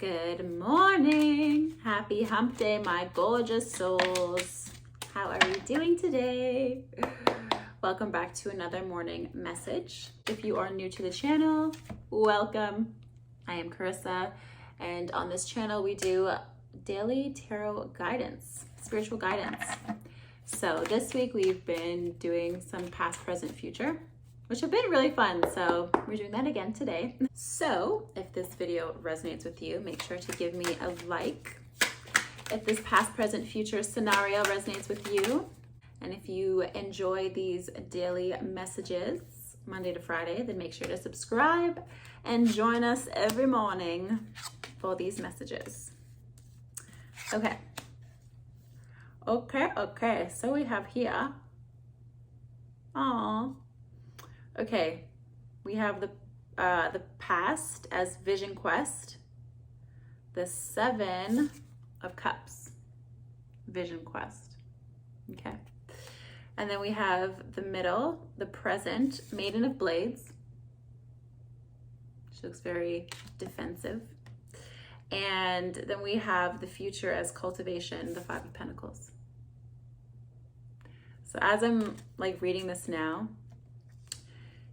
Good morning. Happy hump day, my gorgeous souls. How are you doing today? Welcome back to another morning message. If you are new to the channel, welcome. I am Carissa, and on this channel we do daily tarot guidance, spiritual guidance. So this week we've been doing some past, present, future, which have been really fun. So we're doing that again today. So if this video resonates with you, make sure to give me a like. If this past, present, future scenario resonates with you, and if you enjoy these daily messages, Monday to Friday, then make sure to subscribe and join us every morning for these messages. Okay. So we have here, okay, we have the past as Vision Quest, the 7 of Cups, Vision Quest, okay. And then we have the middle, the present, Maiden of Blades. She looks very defensive. And then we have the future as Cultivation, the 5 of Pentacles. So as I'm like reading this now,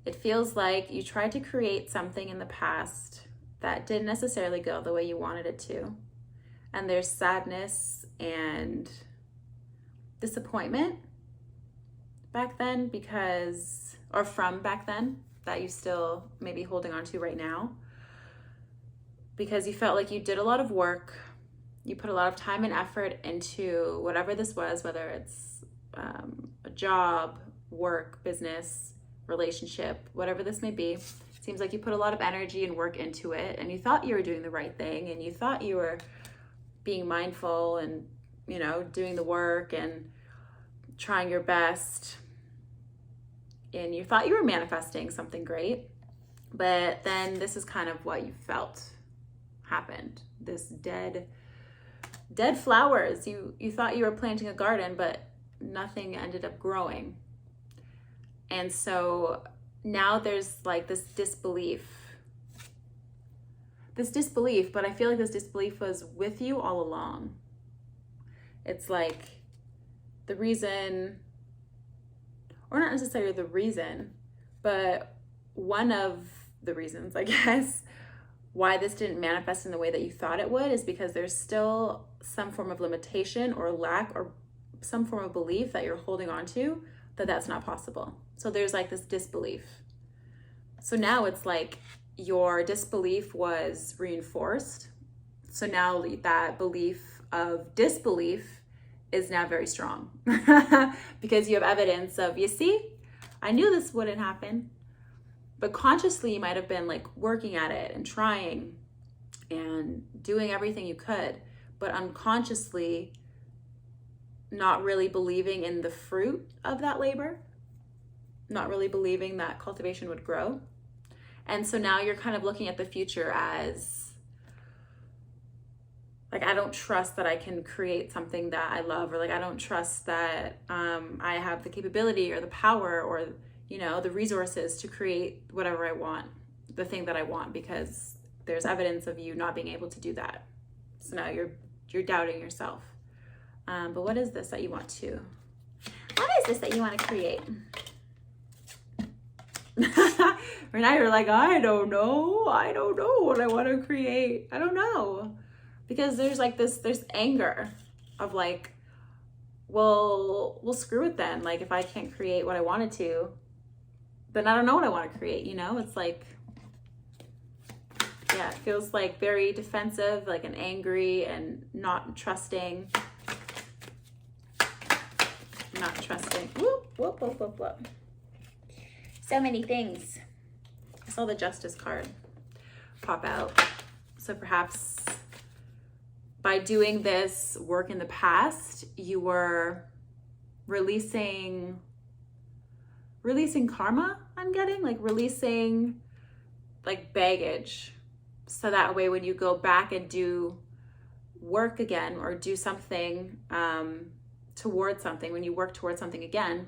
it feels like you tried to create something in the past that didn't necessarily go the way you wanted it to. And there's sadness and disappointment back then because, or from back then, that you still may be holding on to right now. Because you felt like you did a lot of work, you put a lot of time and effort into whatever this was, whether it's a job, work, business, relationship, whatever this may be. It seems like you put a lot of energy and work into it, and you thought you were doing the right thing, and you thought you were being mindful and, you know, doing the work and trying your best, and you thought you were manifesting something great. But then this is kind of what you felt happened. This dead flowers. You thought you were planting a garden, but nothing ended up growing. And so now there's like this disbelief, but I feel like this disbelief was with you all along. It's like the reason, or not necessarily the reason, but one of the reasons, I guess, why this didn't manifest in the way that you thought it would is because there's still some form of limitation or lack or some form of belief that you're holding on to that that's not possible. So there's like this disbelief. So now it's like your disbelief was reinforced. So now that belief of disbelief is now very strong because you have evidence of, you see, I knew this wouldn't happen. But consciously, you might have been like working at it and trying and doing everything you could, but unconsciously not really believing in the fruit of that labor, not really believing that cultivation would grow. And so now you're kind of looking at the future as like, I don't trust that I can create something that I love, or like, I don't trust that I have the capability or the power or, you know, the resources to create whatever I want, the thing that I want, because there's evidence of you not being able to do that. So now you're doubting yourself. But what is this that you want to create? Right now you're like, I don't know what I want to create. I don't know. Because there's anger of like, well, screw it then. Like, if I can't create what I wanted to, then I don't know what I want to create, you know? It's like, yeah, it feels like very defensive, like an angry and not trusting. Whoop. So many things. I saw the Justice card pop out. So perhaps by doing this work in the past, you were releasing karma, I'm getting, like releasing like baggage. So that way when you go back and do work again or do something towards something, when you work towards something again,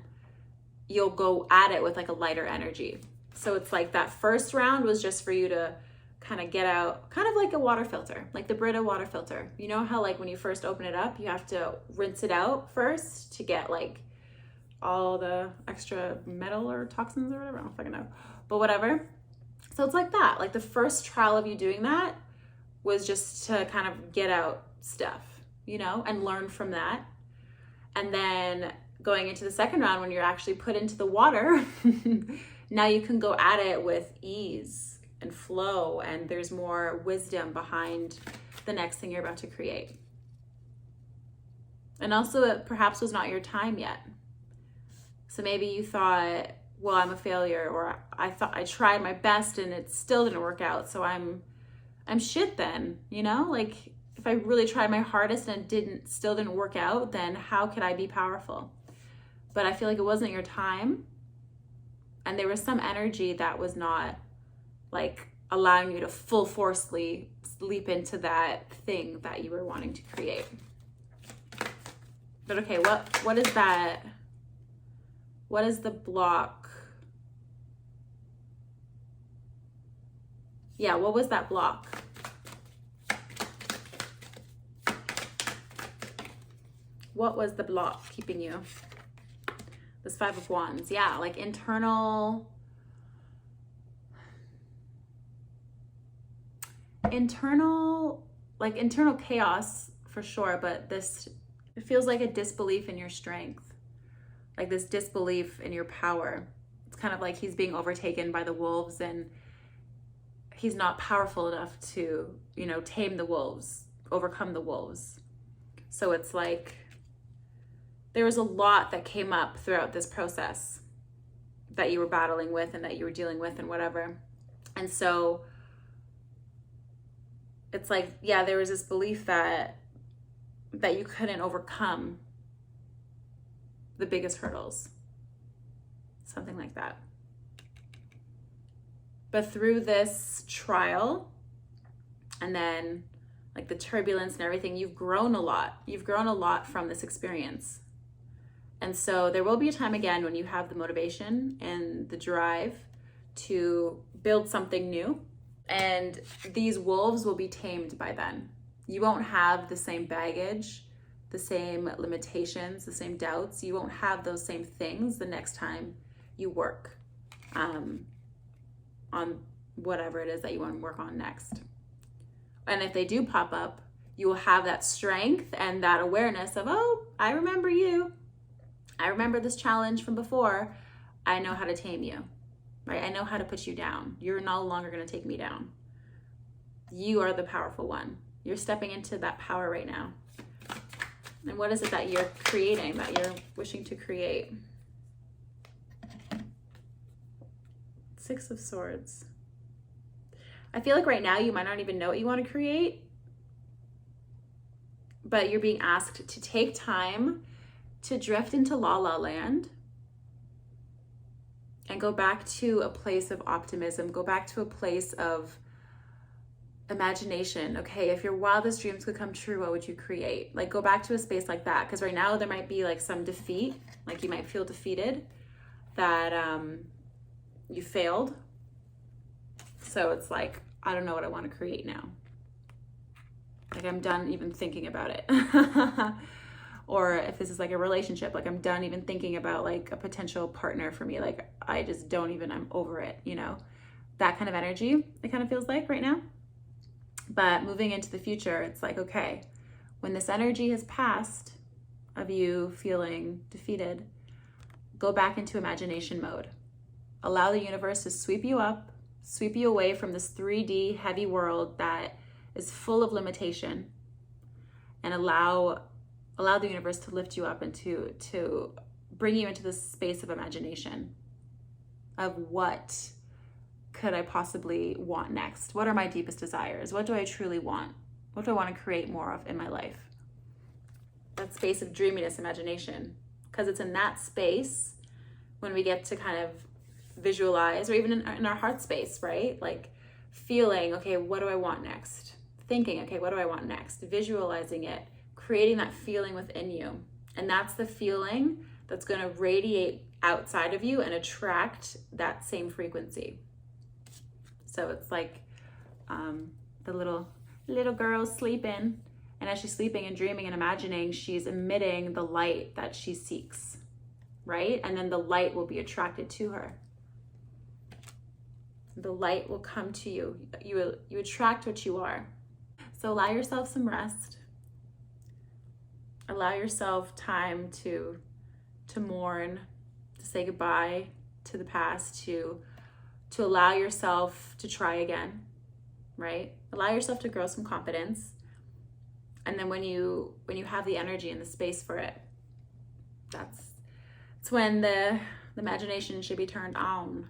you'll go at it with like a lighter energy. So it's like that first round was just for you to kind of get out, kind of like a water filter, like the Brita water filter. You know how like when you first open it up, you have to rinse it out first to get like all the extra metal or toxins or whatever, I don't fucking know, but whatever. So it's like that. Like the first trial of you doing that was just to kind of get out stuff, you know, and learn from that. And then going into the second round, when you're actually put into the water, now you can go at it with ease and flow, and there's more wisdom behind the next thing you're about to create. And also, it perhaps was not your time yet. So maybe you thought, well, I'm a failure, or I thought I tried my best and it still didn't work out, so I'm shit then, you know? Like if I really tried my hardest and it still didn't work out, then how could I be powerful? But I feel like it wasn't your time, and there was some energy that was not like allowing you to full forcefully leap into that thing that you were wanting to create. But okay, what is that? What is the block? Yeah, what was that block? What was the block keeping you? This Five of Wands. Yeah, like internal chaos for sure, but it feels like a disbelief in your strength, like this disbelief in your power. It's kind of like he's being overtaken by the wolves and he's not powerful enough to, you know, tame the wolves, overcome the wolves. So it's like there was a lot that came up throughout this process that you were battling with and that you were dealing with and whatever. And so it's like, yeah, there was this belief that you couldn't overcome the biggest hurdles, something like that. But through this trial and then like the turbulence and everything, you've grown a lot. You've grown a lot from this experience. And so there will be a time again when you have the motivation and the drive to build something new. And these wolves will be tamed by then. You won't have the same baggage, the same limitations, the same doubts. You won't have those same things the next time you work on whatever it is that you want to work on next. And if they do pop up, you will have that strength and that awareness of, oh, I remember you. I remember this challenge from before. I know how to tame you, right? I know how to put you down. You're no longer going to take me down. You are the powerful one. You're stepping into that power right now. And what is it that you're creating, that you're wishing to create? Six of Swords. I feel like right now you might not even know what you want to create, but you're being asked to take time to drift into la la land and go back to a place of optimism, go back to a place of imagination. Okay, if your wildest dreams could come true, what would you create? Like go back to a space like that, because right now there might be like some defeat, like you might feel defeated, that you failed. So it's like, I don't know what I want to create now. Like I'm done even thinking about it. Or if this is like a relationship, like I'm done even thinking about like a potential partner for me. Like I just don't even, I'm over it, you know, that kind of energy it kind of feels like right now. But moving into the future, it's like, okay, when this energy has passed of you feeling defeated, go back into imagination mode. Allow the universe to sweep you up, sweep you away from this 3D heavy world that is full of limitation, and allow the universe to lift you up and to bring you into this space of imagination of what could I possibly want next? What are my deepest desires? What do I truly want? What do I want to create more of in my life? That space of dreaminess, imagination, because it's in that space when we get to kind of visualize, or even in our heart space, right? Like feeling, okay, what do I want next? Thinking, okay, what do I want next? Visualizing it, creating that feeling within you. And that's the feeling that's going to radiate outside of you and attract that same frequency. So it's like the little girl sleeping, and as she's sleeping and dreaming and imagining, she's emitting the light that she seeks, right? And then the light will be attracted to her. The light will come to you. You attract what you are. So allow yourself some rest. Allow yourself time to mourn, to say goodbye to the past, to allow yourself to try again, right? Allow yourself to grow some confidence. And then when you have the energy and the space for it, that's when the imagination should be turned on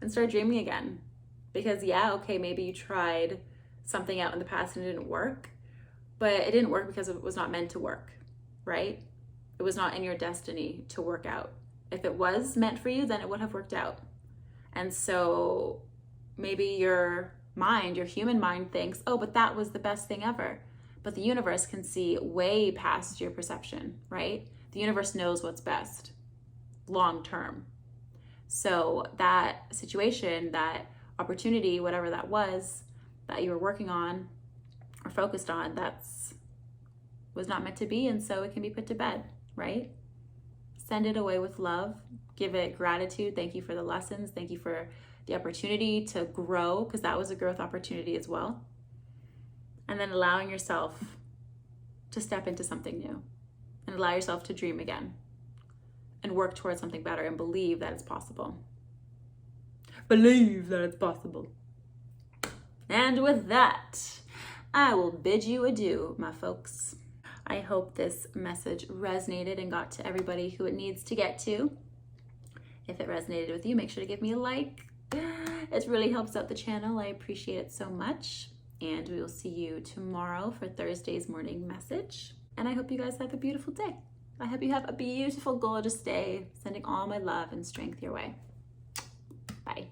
and start dreaming again. Because yeah, okay, maybe you tried something out in the past and it didn't work, but it didn't work because it was not meant to work, right? It was not in your destiny to work out. If it was meant for you, then it would have worked out. And so maybe your mind, your human mind thinks, oh, but that was the best thing ever. But the universe can see way past your perception, right? The universe knows what's best long term. So that situation, that opportunity, whatever that was that you were working on or focused on, was not meant to be, and so it can be put to bed, right? Send it away with love. Give it gratitude. Thank you for the lessons. Thank you for the opportunity to grow, because that was a growth opportunity as well. And then allowing yourself to step into something new and allow yourself to dream again and work towards something better and believe that it's possible. Believe that it's possible. And with that, I will bid you adieu, my folks. I hope this message resonated and got to everybody who it needs to get to. If it resonated with you, make sure to give me a like. It really helps out the channel. I appreciate it so much. And we will see you tomorrow for Thursday's morning message. And I hope you guys have a beautiful day. I hope you have a beautiful, gorgeous day. Sending all my love and strength your way. Bye.